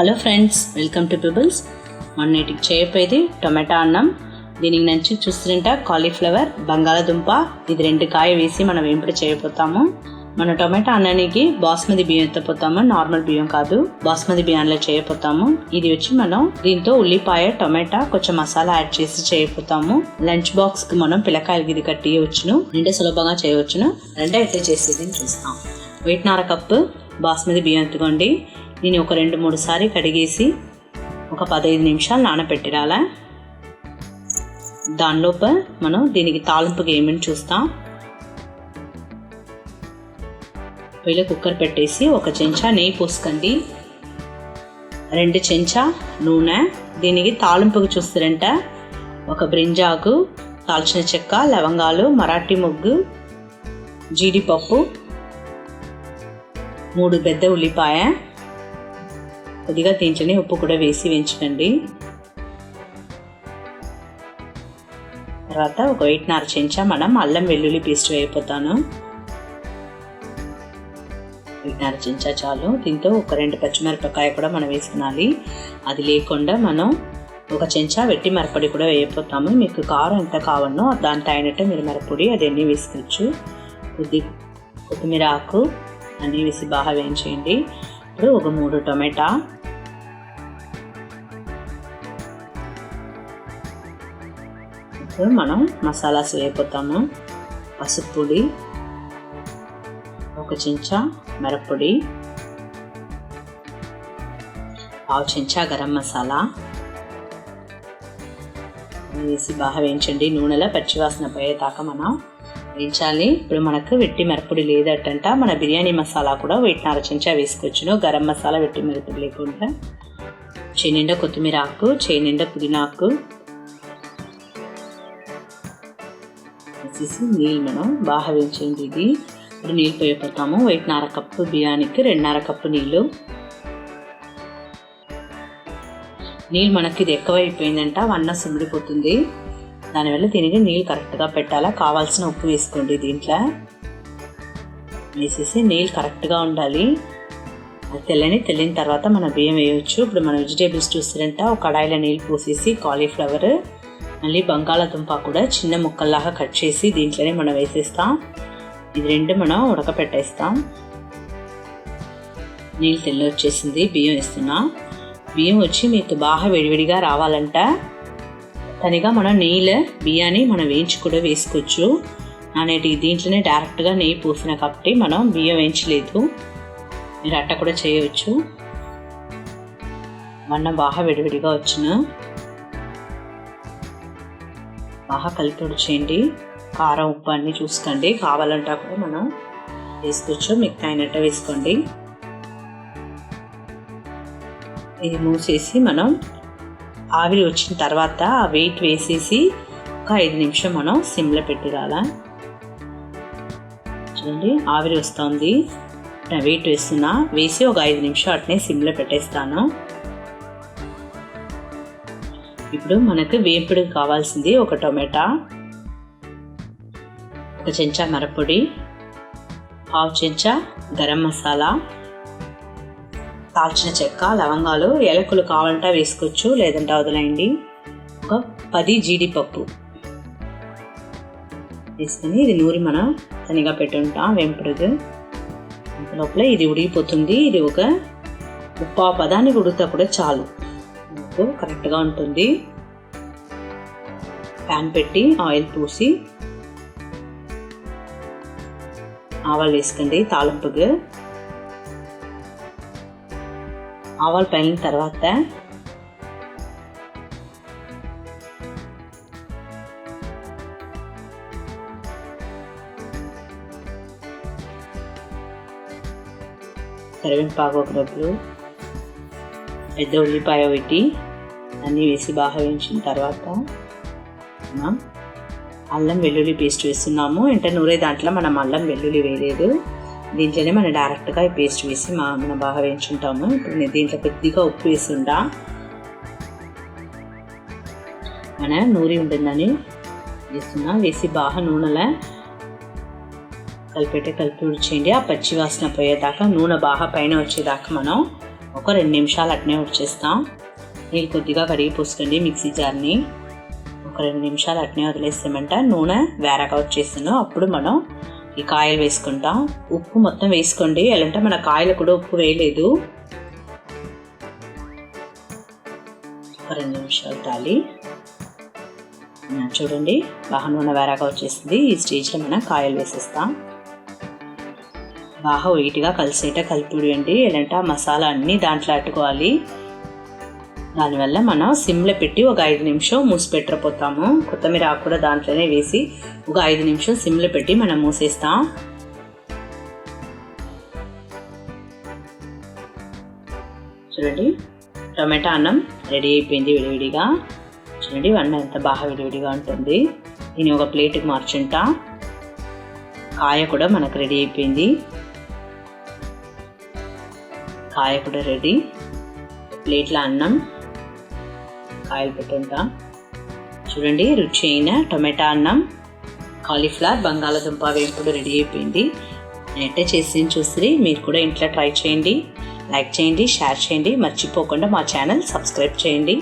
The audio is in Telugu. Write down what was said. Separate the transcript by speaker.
Speaker 1: Hello friends, welcome to pebbles. మొన్నటికి చేయపోయేది టొమాటో అన్నం. దీనికి నుంచి చూస్తుంట కాలీఫ్లవర్, బంగాళదుంప, ఇది 2 కాయ వేసి మనం వేంపుడు చేయబోతాము. మన టొమాటో అన్నానికి బాస్మతి బియ్యం ఎత్తపోతాము, నార్మల్ బియ్యం కాదు, బాస్మతి బియ్యంలో చేయబోతాము. ఇది వచ్చి మనం దీంతో ఉల్లిపాయ, టొమాటో, కొంచెం మసాలా యాడ్ చేసి చేయబోతాము. లంచ్ బాక్స్ కి మనం పిల్లకాయలకి ఇది కట్టియవచ్చును, అంటే సులభంగా చేయవచ్చును. రెండో ఎట్లా చేసేది చూస్తాం. 1.5 కప్పు బాస్మతి బియ్యం ఎత్తుకోండి. దీన్ని ఒక 2-3 సారి కడిగేసి ఒక 15 నిమిషాలు నానబెట్టిరాలా. దానిలోప మనం దీనికి తాలింపుకి ఏమని చూస్తాం. పొయ్యిలో కుక్కర్ పెట్టేసి 1 చెంచా నెయ్యి పోసుకోండి, 2 చెంచా నూనె. దీనికి తాలింపుకి చూస్తారంట 1 బ్రింజాకు, దాల్చిన చెక్క, లవంగాలు, మరాఠీ మొగ్గు, జీడిపప్పు, 3 పెద్ద ఉల్లిపాయ, కొద్దిగా దీంట్లోనే ఉప్పు కూడా వేసి వేయించండి. తర్వాత ఒక 1.5 చెంచా మనం అల్లం వెల్లుల్లి పేస్ట్ వేయపోతాను. 1.5 చెంచా చాలు. దీంతో ఒక 2 పచ్చిమిరపకాయ కూడా మనం వేసుకున్నాలి. అది లేకుండా మనం 1 చెంచా వెట్టి మిరప్పొడి కూడా వేయపోతాము. మీకు కారం ఎంత కావాలో దానికి అయినట్టు మీరు మిరప్పొడి అదన్నీ వేసుకోవచ్చు. కొత్తిమీర ఆకు అన్నీ వేసి బాగా వేయించేయండి. ఇప్పుడు ఒక 3 టొమాటా, ఇప్పుడు మనం మసాలాస్ వేయపోతాము. పసుపు పొడి, 1 చెంచా మిరప్పొడి, 1/2 చెంచా గరం మసాలా వేసి బాగా వేయించండి. నూనెలో పచ్చివాసన పోయేదాకా మనం వేయించాలి. ఇప్పుడు మనకు వెట్టి మిరప్పొడి లేదటంట, మన బిర్యానీ మసాలా కూడా 1.5 చెంచా వేసుకోవచ్చును. గరం మసాలా వెట్టి మిరప్పొడి లేకుండా. చేనిండా కొత్తిమీర ఆకు, చేనిండా పుదీనాకు వేసేసి నీళ్ళు మనం బాగా వేయించండి. ఇది ఇప్పుడు నీళ్ళు పోయిపోతాము. 1.5 కప్పు బియ్యానికి 2.5 కప్పు నీళ్ళు. నీళ్ళు మనకి ఇది ఎక్కువైపోయిందంట, అన్నం సిమ్మిడిపోతుంది. దానివల్ల దీనికి నీళ్ళు కరెక్ట్గా పెట్టాలా. కావాల్సిన ఉప్పు వేసుకోండి. దీంట్లో వేసేసి నీళ్ళు కరెక్ట్గా ఉండాలి. అది తెల్లిన తర్వాత మన బియ్యం వేయవచ్చు. ఇప్పుడు మన వెజిటేబుల్స్ చూస్తారంట ఒక కడాయిలో నీళ్ళు పోసేసి కాలీఫ్లవర్, మళ్ళీ బంగాళదుంప కూడా చిన్న ముక్కల్లాగా కట్ చేసి దీంట్లోనే మనం వేసేస్తాం. ఇది 2 మనం ఉడకపెట్టేస్తాం. నీళ్ళు తెల్ల వచ్చేసింది. బియ్యం వేస్తున్నా. బియ్యం వచ్చి మీకు బాగా విడివిడిగా రావాలంట. తనిగా మనం బియ్యాన్ని మనం వేయించి కూడా వేసుకోవచ్చు. నానేటి దీంట్లోనే డైరెక్ట్గా నెయ్యి పోసిన కాబట్టి మనం బియ్యం వేయించలేదు. మీరు అట్ట కూడా చేయవచ్చు. అన్నం బాగా విడివిడిగా వచ్చును. బాగా కలిపి చేయండి. కారం, ఉప్పు అన్నీ చూసుకోండి. కావాలంటే కూడా మనం వేసుకోవచ్చు, మీకు అయినట్టు వేసుకోండి. ఇది మూసేసి మనం ఆవిరి వచ్చిన తర్వాత ఆ వెయిట్ వేసేసి ఒక 5 నిమిషం మనం సిమ్లో పెట్టిరాలా. చూడండి ఆవిరి వస్తుంది. వెయిట్ వేస్తున్నా, వేసి ఒక 5 నిమిషం అట్నే సిమ్లో పెట్టేస్తాను. ఇప్పుడు మనకు వేపుడు కావాల్సింది 1 టొమాటా, 1 చెంచా మిరప్పొడి, 1/2 చెంచా గరం మసాలా, దాల్చిన చెక్క, లవంగాలు, ఏలకులు కావాలంటే వేసుకోవచ్చు, లేదంటే వదిలేయండి. ఒక 10 జీడిపప్పు వేసుకుని ఇది నూరి మనం తనిగా పెట్టుంటాం వేంపుడుగా. లోపల ఇది ఉడికిపోతుంది. ఇది ఒక 3/4 పదానికి ఉడికితే కూడా చాలు, కరెక్ట్గా ఉంటుంది. ప్యాన్ పెట్టి ఆయిల్ పోసి ఆవాలు వేసుకోండి. తాలింపుగా ఆవాలు పైన తర్వాత కరివేపాకు 1 రెబ్బలు, పెద్ద ఉల్లిపాయ 1 అన్నీ వేసి బాగా వేయించిన తర్వాత మనం అల్లం వెల్లుల్లి పేస్ట్ వేస్తున్నాము. అంటే నూరే దాంట్లో మనం అల్లం వెల్లుల్లి వేయలేదు, దీంట్లోనే మనం డైరెక్ట్గా ఈ పేస్ట్ వేసి మనం బాగా వేయించుంటాము. ఇప్పుడు నేను దీంట్లో కొద్దిగా ఉప్పు వేస్తుంటా, మన నూరి ఉంటుందని వేస్తున్నా. వేసి బాగా నూనెలో కలిపి ఉడిచేయండి. ఆ పచ్చి వాసన పోయేదాకా, నూనె బాగా పైన వచ్చేదాకా మనం ఒక 2 నిమిషాలు అట్నే వచ్చేస్తాం. నీళ్ళు కొద్దిగా కడిగి పోసుకోండి మిక్సీ జార్ని. ఒక 2 నిమిషాలు అట్నే వదిలేస్తామంట నూనె వేరగా వచ్చేస్తాను. అప్పుడు మనం ఈ కాయలు వేసుకుంటాం. ఉప్పు మొత్తం వేసుకోండి, ఎలాంటే మన కాయలు కూడా ఉప్పు వేయలేదు. ఒక 2 నిమిషాలు తాలి చూడండి బాగా నూనె వేరగా వచ్చేసింది. ఈ స్టేజ్లో మనం కాయలు వేసేస్తాం. బాగా వెయిట్గా కలిసేట కలిపిడియండి, ఎలాంటి ఆ మసాలా అన్నీ దాంట్లో అట్టుకోవాలి. దానివల్ల మనం సిమ్లో పెట్టి ఒక 5 నిమిషం మూసి పెట్టకపోతాము. కొత్తిమీర ఆకు కూడా దాంట్లోనే వేసి ఒక 5 నిమిషం సిమ్లో పెట్టి మనం మూసేస్తాం. చూడండి టొమాటో అన్నం రెడీ అయిపోయింది విడివిడిగా. చూడండి అన్నం ఎంత బాగా విడివిడిగా ఉంటుంది. దీన్ని ఒక ప్లేట్కి మార్చుంటా. కాయ కూడా మనకు రెడీ అయిపోయింది. కాయ కూడా రెడీ. ప్లేట్లో అన్నం కాయలు పెట్టుంటా. చూడండి రుచి అయిన టొమాటో అన్నం కాలీఫ్లవర్ బంగాళదుంప వేపుడు రెడీ అయిపోయింది. నేనే చేసి చూసి మీరు కూడా ఇంట్లో ట్రై చేయండి. లైక్ చేయండి, షేర్ చేయండి, మర్చిపోకుండా మా ఛానల్ సబ్స్క్రైబ్ చేయండి.